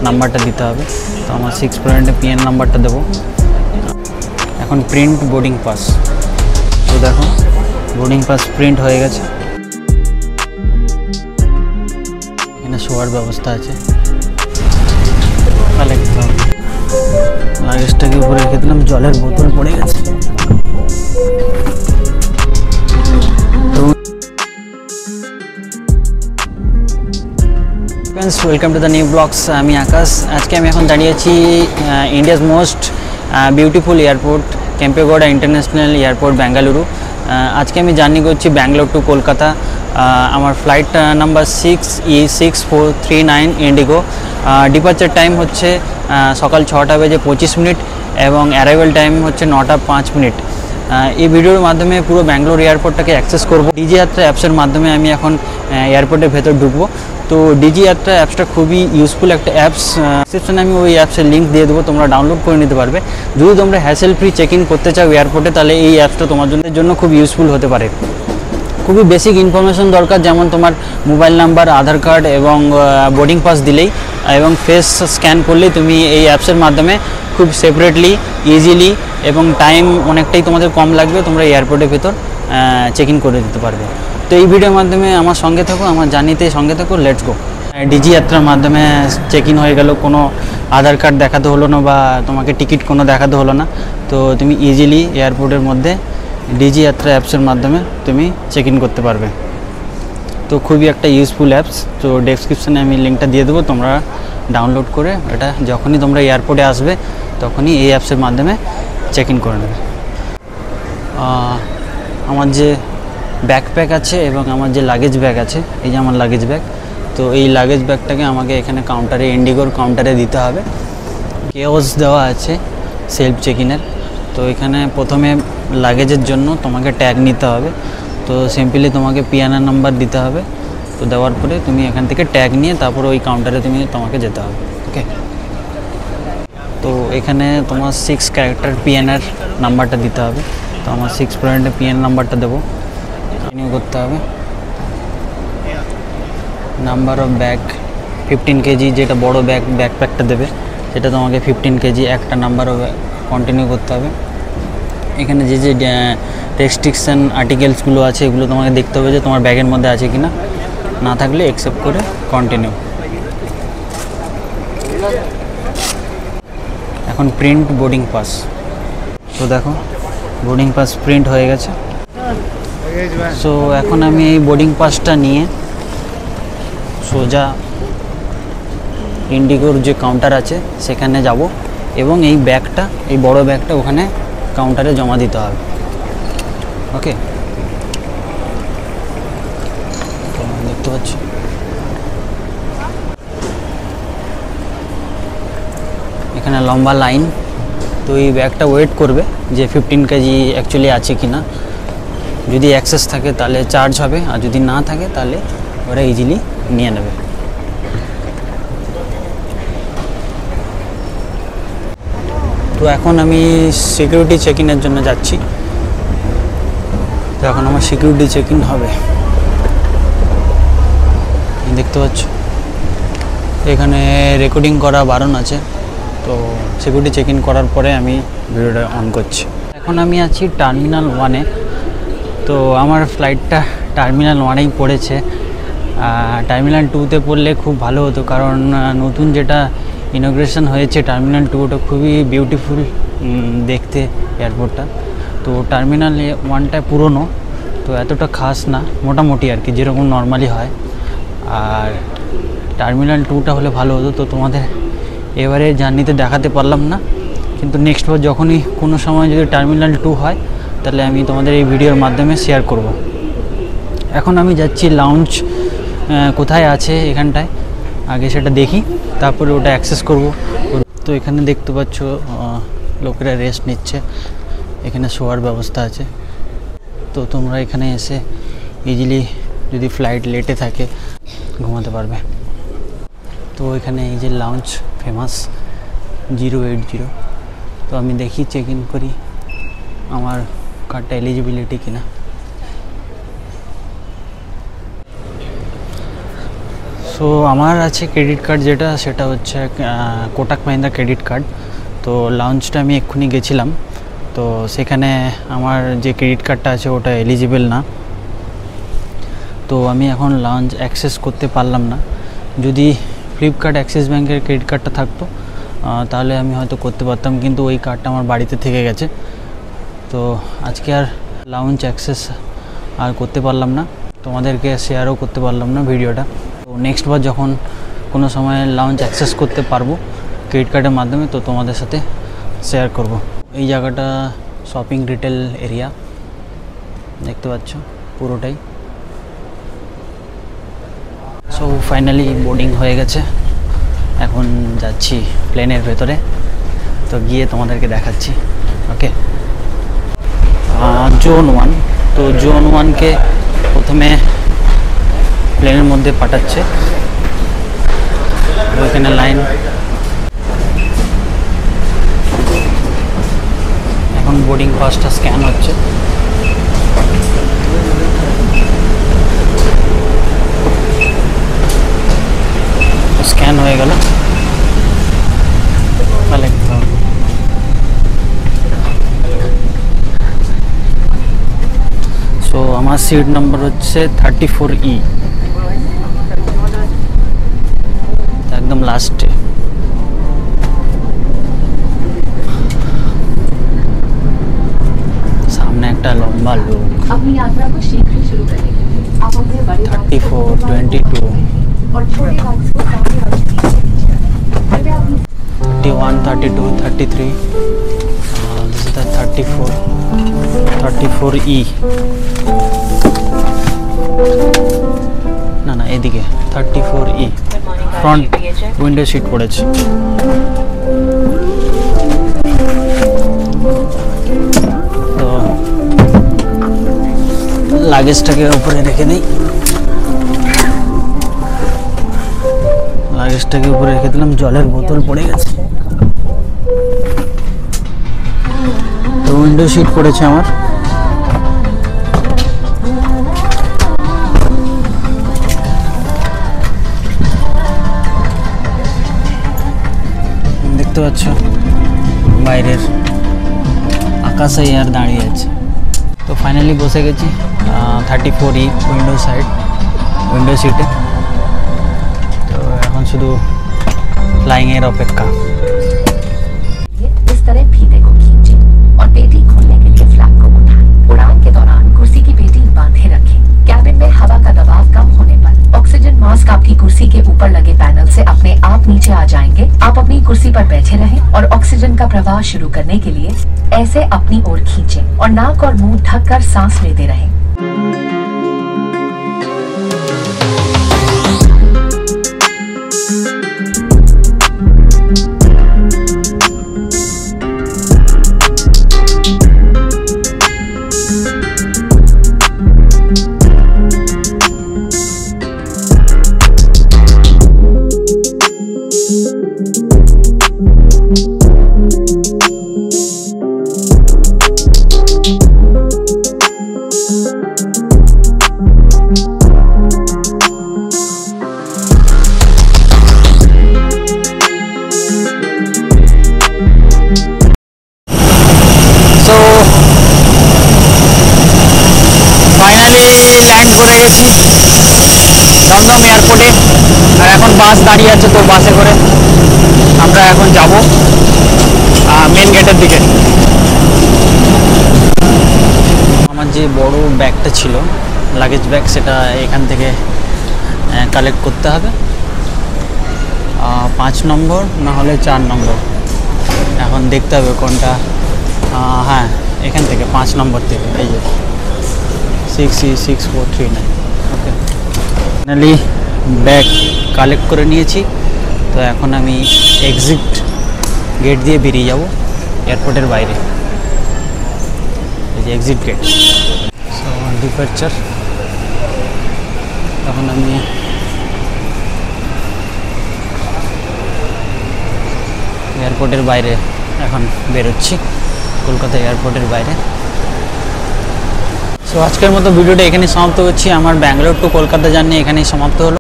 নাম্বারটা দিতে হবে। তো আমার 6 পয়েন্টে পিএন নাম্বারটা দেবো। এখন প্রিন্ট বোর্ডিং পাস। তো দেখো বোর্ডিং পাস প্রিন্ট হয়ে গেছে। এখানে শোয়ার ব্যবস্থা আছে। লাগেজটাকে উপরে রেখে দিলাম, জলের বোতল পড়ে গেছে। Welcome to the new blogs. আমি আকাশ। আজকে আমি এখন দাঁড়িয়ে আছি India's most beautiful airport Kempegowda international airport Bengaluru. আজকে আমি জার্নি করছি ব্যাঙ্গালোর টু কলকাতা। আমার flight number 6E6439 IndiGo. Departure time হচ্ছে সকাল 6টা বেজে 25 মিনিট এবং অ্যারাইভাল টাইম হচ্ছে 9টা 5 মিনিট। এই ভিডিওর মাধ্যমে পুরো ব্যাঙ্গালোর এয়ারপোর্টটাকে অ্যাক্সেস করব। ডিজি যাত্রা অ্যাপসের মাধ্যমে আমি এখন এয়ারপোর্টের ভেতর ঢুকবো। তো ডিজি যাত্রা অ্যাপসটা খুবই ইউজফুল একটা অ্যাপস। ডিসক্রিপশনে আমি ওই অ্যাপসের লিঙ্ক দিয়ে দেবো, তোমরা ডাউনলোড করে নিতে পারবে। যদি তোমরা হ্যাসেল ফ্রি চেক ইন করতে চাও এয়ারপোর্টে, তাহলে এই অ্যাপসটা তোমার জন্য খুব ইউজফুল হতে পারে। খুবই বেসিক ইনফরমেশন দরকার, যেমন তোমার মোবাইল নাম্বার, আধার কার্ড এবং বোর্ডিং পাস দিলেই এবং ফেস স্ক্যান করলেই তুমি এই অ্যাপসের মাধ্যমে খুব সেপারেটলি, ইজিলি এবং টাইম অনেকটাই তোমাদের কম লাগবে, তোমরা এয়ারপোর্টের ভেতর চেক ইন করে দিতে পারবে। তো এই ভিডিওর মাধ্যমে আমার সঙ্গে থাকো, আমার জার্নিতে সঙ্গে থাকো, লেটস গো। ডিজি যাত্রার মাধ্যমে চেক ইন হয়ে গেল, কোনো আধার কার্ড দেখাতে হলো না বা তোমাকে টিকিট কোনো দেখাতে হলো না। তো তুমি ইজিলি এয়ারপোর্টের মধ্যে ডিজি যাত্রা অ্যাপসের মাধ্যমে তুমি চেক ইন করতে পারবে। তো খুবই একটা ইউজফুল অ্যাপস। তো ডেসক্রিপশানে আমি লিঙ্কটা দিয়ে দেবো, তোমরা ডাউনলোড করে এটা যখনই তোমরা এয়ারপোর্টে আসবে তখনই এই অ্যাপসের মাধ্যমে চেক ইন করে নেবে। আমার যে ব্যাকপ্যাক আছে এবং আমার যে লাগেজ ব্যাগ আছে, এই যে আমার লাগেজ ব্যাগ, তো এই লাগেজ ব্যাগটাকে আমাকে এখানে কাউন্টারে, ইন্ডিগোর কাউন্টারে দিতে হবে। কেওস দেওয়া আছে সেলফ চেক ইনের। তো এখানে প্রথমে লাগেজের জন্য তোমাকে ট্যাগ নিতে হবে। তো সিম্পলি তোমাকে পিএনআর নাম্বার দিতে হবে। তো দেওয়ার পরে তুমি এখান থেকে ট্যাগ নিয়ে তারপরে ওই কাউন্টারে তোমাকে যেতে হবে। ওকে, তো এখানে তোমার 6 ক্যারেক্টার পিএনআর নাম্বারটা দিতে হবে। তো আমার 6 পয়েন্টে পিএনআর নাম্বারটা দেবো, কন্টিনিউ করতে হবে। নাম্বার অফ ব্যাগ 15 কেজি, যেটা বড় ব্যাকপ্যাকটা দেবে সেটা তোমাকে 15 কেজি একটা নাম্বারও কন্টিনিউ করতে হবে। এখানে যে রেস্ট্রিকশান আর্টিকেলসগুলো আছে এগুলো তোমাকে দেখতে হবে যে তোমার ব্যাগের মধ্যে আছে কি না, না থাকলে অ্যাকসেপ্ট করে কন্টিনিউ। এখন প্রিন্ট বোর্ডিং পাস। তো দেখো বোর্ডিং পাস প্রিন্ট হয়ে গেছে। সো এখন আমি এই বোর্ডিং পাসটা নিয়ে সোজা ইন্ডিগোর যে কাউন্টার আছে সেখানে যাব এবং এই ব্যাগটা, এই বড় ব্যাগটা ওখানে কাউন্টারে জমা দিতে হবে। ওকে, দেখতে পাচ্ছি এখানে লম্বা লাইন। তো এই ব্যাগটা ওয়েট করবে যে 15 কেজি অ্যাকচুয়ালি আছে কি না। যদি অ্যাক্সেস থাকে তাহলে চার্জ হবে, আর যদি না থাকে তাহলে ওরা ইজিলি নিয়ে নেবে। তো এখন আমি সিকিউরিটি চেক ইনের জন্য যাচ্ছি। তো এখন আমার সিকিউরিটি চেক ইন হবে, দেখতে পাচ্ছ। এখানে রেকর্ডিং করা বারণ আছে। তো সিকিউরিটি চেক ইন করার পরে আমি ভিডিওটা অন করছি। এখন আমি আছি টার্মিনাল 1-এ। তো আমার ফ্লাইটটা টার্মিনাল 1-এই পড়েছে। টার্মিনাল 2-তে পড়লে খুব ভালো হতো, কারণ নতুন যেটা ইনোগ্রেশন হয়েছে টার্মিনাল 2, ওটা খুবই বিউটিফুল দেখতে এয়ারপোর্টটা। তো টার্মিনাল 1টা পুরনো, তো এতটা খাস না, মোটামুটি আর কি, যেরকম নর্মালি হয়। আর টার্মিনাল 2টা হলে ভালো হতো। তো তোমাদের এবারে জার্নিতে দেখাতে পারলাম না, কিন্তু নেক্সট বার যখনই কোনো সময় যদি টার্মিনাল 2 হয় তাহলে আমি তোমাদের এই ভিডিওর মাধ্যমে শেয়ার করব। এখন আমি যাচ্ছি লাউঞ্জ কোথায় আছে এখানটায়, আগে সেটা দেখি, তারপরে ওটা অ্যাক্সেস করব। তো এখানে দেখতে পাচ্ছ লোকেরা রেস্ট নিচ্ছে, এখানে শোয়ার ব্যবস্থা আছে। তো তোমরা এখানে এসে ইজিলি যদি ফ্লাইট লেটে থাকে ঘুমাতে পারবে। তো এখানে এই যে লাউঞ্জ ফেমাস 080। তো আমি দেখি চেক ইন করি আমার কার্ডটা এলিজিবিলিটি কিনা। সো আমার আছে ক্রেডিট কার্ড, সেটা হচ্ছে কোটাক মাহিন্দ্রা ক্রেডিট কার্ড। তো লাউঞ্জটা আমি এক্ষুনি গেছিলাম, তো সেখানে আমার যে ক্রেডিট কার্ডটা আছে ওটা এলিজিবল না, তো আমি এখন লাউঞ্জ অ্যাক্সেস করতে পারলাম না। যদি ফ্লিপকার্ট অ্যাক্সিস ব্যাঙ্কের ক্রেডিট কার্ডটা থাকতো তাহলে আমি হয়তো করতে পারতাম, কিন্তু ওই কার্ডটা আমার বাড়িতে থেকে গেছে। তো আজকে আর লাউঞ্জ অ্যাক্সেস আর করতে পারলাম না, তোমাদেরকে শেয়ারও করতে পারলাম না ভিডিওটা। তো নেক্সট বার যখন কোনো সময় লাউঞ্জ অ্যাক্সেস করতে পারবো ক্রেডিট কার্ডের মাধ্যমে, তো তোমাদের সাথে শেয়ার করব। এই জায়গাটা শপিং রিটেল এরিয়া, দেখতে পাচ্ছ পুরোটাই। সো ফাইনালি বোর্ডিং হয়ে গেছে, এখন যাচ্ছি প্লেনের ভেতরে, তো গিয়ে তোমাদেরকে দেখাচ্ছি। ওকে, জোন 1, তো জোন 1কে প্রথমে প্লেনের মধ্যে পাঠাচ্ছে, ওইখানে লাইন। এখন বোর্ডিং পাসটা স্ক্যান হচ্ছে। স্ক্যান হয়ে গেল, সো আমার সিট নাম্বার হচ্ছে 34E, একদম লাস্টে। सामने একটা লম্বা লোক। अपनी यात्रा को शीघ्र शुरू करें। आप अपने बड़े 34, 22 और छोटे बॉक्स को सामने रखें। 31, 32, 33, this is the 34, 34E। না এদিকে 34E ফ্রন্ট উইন্ডো সিট পড়েছে। তো লাগেজটাকে উপরে রেখে দিই, লাগেজটাকে উপরে রেখে দিলাম, জলের বোতল পড়ে গেছে। তো উইন্ডো সিট পড়েছে আমার। দেখতে পাচ্ছ বাইরের আকাশে আর দাঁড়িয়ে আছে। তো ফাইনালি বসে গেছি 34E উইন্ডো সিটে। তো এখন শুধু फ्लाइंग एयर अपेक्षा। इस तरह फीते को खींचे और पेटी खोलने के लिए फ्लैप को उठाएं। उड़ान के दौरान कुर्सी की पेटी बांधे रखें। कैबिन में हवा का दबाव कम होने पर ऑक्सीजन मास्क आपकी कुर्सी के ऊपर लगे पैनल से अपने आप नीचे आ जाएंगे। आप अपनी कुर्सी पर बैठे रहें और ऑक्सीजन का प्रवाह शुरू करने के लिए ऐसे अपनी ओर खींचें और नाक और मुंह ढककर सांस लेते रहें। ল্যান্ড করে গেছি দমদম এয়ারপোর্টে, আর এখন বাস দাঁড়িয়ে আছে, তো বাসে করে আমরা এখন যাব মেন গেটের দিকে। আমার যে বড় ব্যাগটা ছিল লাগেজ ব্যাগ, সেটা এখান থেকে কালেক্ট করতে হবে 5 নম্বর না হলে 4 নম্বর, এখন দেখতে হবে কোনটা। হ্যাঁ, এখান থেকে 5 নম্বর থেকে, এই যে 6E6439। ওকে, ফাইনালি ব্যাগ কালেক্ট করে নিয়েছি। তো এখন আমি এক্সিট গেট দিয়ে বেরিয়ে যাব এয়ারপোর্টের বাইরে, এই যে এক্সিট গেট। সো ডিপারচার, তখন আমি এয়ারপোর্টের বাইরে এখন বেরোচ্ছি, কলকাতা এয়ারপোর্টের বাইরে। সো আজকের মতো ভিডিওটা এখানেই সমাপ্ত করছি। আমার ব্যাঙ্গালোর টু কলকাতা জার্নি এখানেই সমাপ্ত হলো।